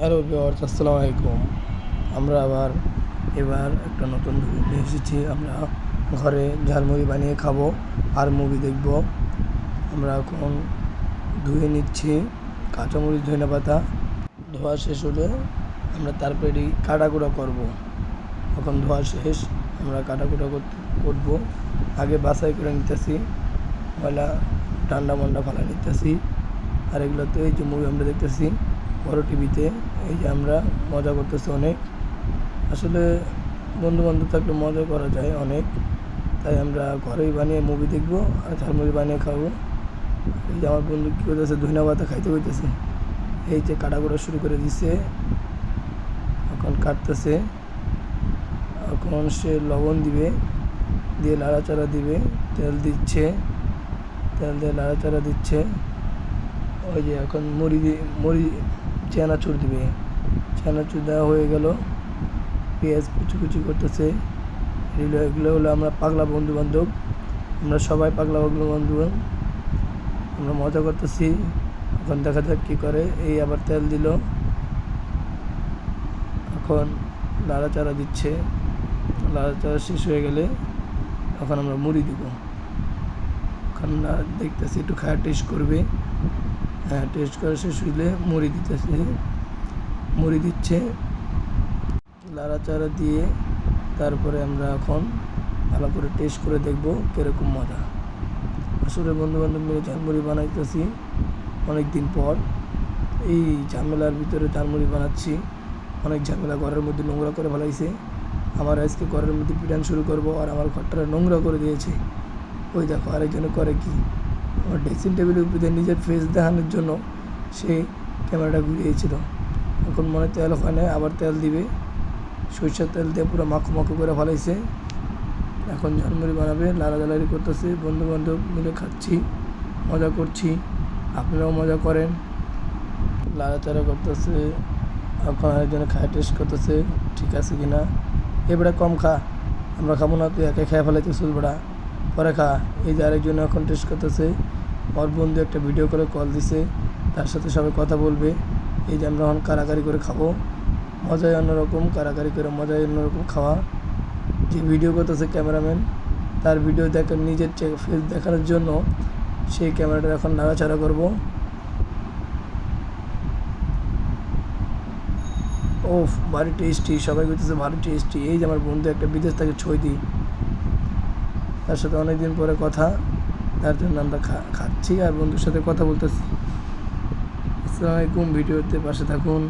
Hello viewers, আসসালামু আলাইকুম। আমরা এবার একটা নতুন ভিডিও নিয়ে এসেছি। আমরা ঘরে ঝালমুড়ি বানিয়ে খাবো আর মুভি দেখব। আমরা এখন ধুয়ে নিচ্ছি কাঁচামরিচ, ধনেপাতা। ধোয়া শেষ হলে আমরা তারপরে কাটাকুটা করব। এখন ধোয়া শেষ, আমরা কাটাকুটা করবো। আগে বাছাই করে নিতেছি, ময়লা ঠান্ডা মন্ডা ফালা নিতেছি। আর এগুলোতে এই যে মুভি আমরা দেখতেছি বড় টিভিতে, এই যে আমরা মজা করতেছি অনেক। আসলে বন্ধুবান্ধব থাকলে মজা করা যায় অনেক, তাই আমরা ঘরেই বানিয়ে মুভি দেখবো আর ঝালমুড়ি বানিয়ে খাবো। এই যে আমার বন্ধু কী করতেছে, ধনেপাতা খাইতে হইতেছে। এই যে কাটাকুটা শুরু করে দিছে, এখন কাটতেছে। এখন সে লবণ দিবে, দিয়ে লাড়াচাড়া দিবে, তেল দিচ্ছে, তেল দিয়ে লাড়াচাড়া দিচ্ছে। ওই যে এখন মুড়ি চানাচুর দিবে। চানাচুর দেওয়া হয়ে গেল, পেঁয়াজ কুচি করতেছে। এগুলো হলো আমরা পাগলা বন্ধু বান্ধব, আমরা সবাই পাগলা বন্ধু। আমরা মজা করতেছি। এখন দেখা যাক কী করে। এই আবার তেল দিল, এখন লাড়াচাড়া দিচ্ছে। লাড়াচাড়া শেষ হয়ে গেলে এখন আমরা মুড়ি দিব। এখন দেখতেছি একটু খায়া টেস্ট করবে। হ্যাঁ, টেস্ট করা শেষ হইলে মুড়ি দিচ্ছে। লাড়াচাড়া দিয়ে তারপরে আমরা এখন ভালো করে টেস্ট করে দেখব কীরকম মজা। আসলে বন্ধুবান্ধব মিলে ঝালমুড়ি বানাইতেছি অনেক দিন পর। এই ঝামেলার ভিতরে ঝালমুড়ি বানাচ্ছি। অনেক ঝামেলা, ঘরের মধ্যে নোংরা করে ফেলাইছে। আমার আজকে ঘরের মধ্যে পিটান শুরু করব, আর আমার ঘরটা নোংরা করে দিয়েছে। ওই দেখো আরেকজনে করে কি, আমার ড্রেসিং টেবিলের উপরে নিজের ফেস দেখানোর জন্য সে ক্যামেরাটা ঘুরিয়েছিল। এখন মনে তেল হয় না, আবার তেল দিবে। সরষের তেল দিয়ে পুরো মাখো করে ফেলাইছে। এখন ঝালমুড়ি বানাবে, লাড়ালাড়ি করতেছে। বন্ধু বান্ধব মিলে খাচ্ছি, মজা করছি। আপনারাও মজা করেন। লাড়াচাড়া করতেছে। এখন আরেকজনে খায় টেস্ট করতেছে ঠিক আছে কি না। এবারে কম খা, আমরা খাবো না, তুই একে খেয়ে ফেলাইতে চুলবেড়া, পরে খা। এই যে আরেকজন এখন টেস্ট করতেছে। ওর বন্ধু একটা ভিডিও করে কল দিছে, তার সাথে সবাই কথা বলবে। এই যে আমরা এখন কারাকারি করে খাবো, মজাই অন্যরকম। কারাকারি করে মজাই অন্যরকম খাওয়া। যে ভিডিও করতেছে ক্যামেরাম্যান, তার ভিডিও নিজের ফেস দেখানোর জন্য সেই ক্যামেরাটা এখন নাড়াচাড়া করবো। ও ভারী টেস্টি, সবাই বলতেছে ভারী টেস্টি। এই যে আমার বন্ধু একটা বিদেশ থেকে ছয়দি, তার সাথে অনেকদিন পরে কথা, তার জন্য আমরা খাচ্ছি আর বন্ধুর সাথে কথা বলতেছি। আসসালামু আলাইকুম, ভিডিওতে পাশে থাকুন।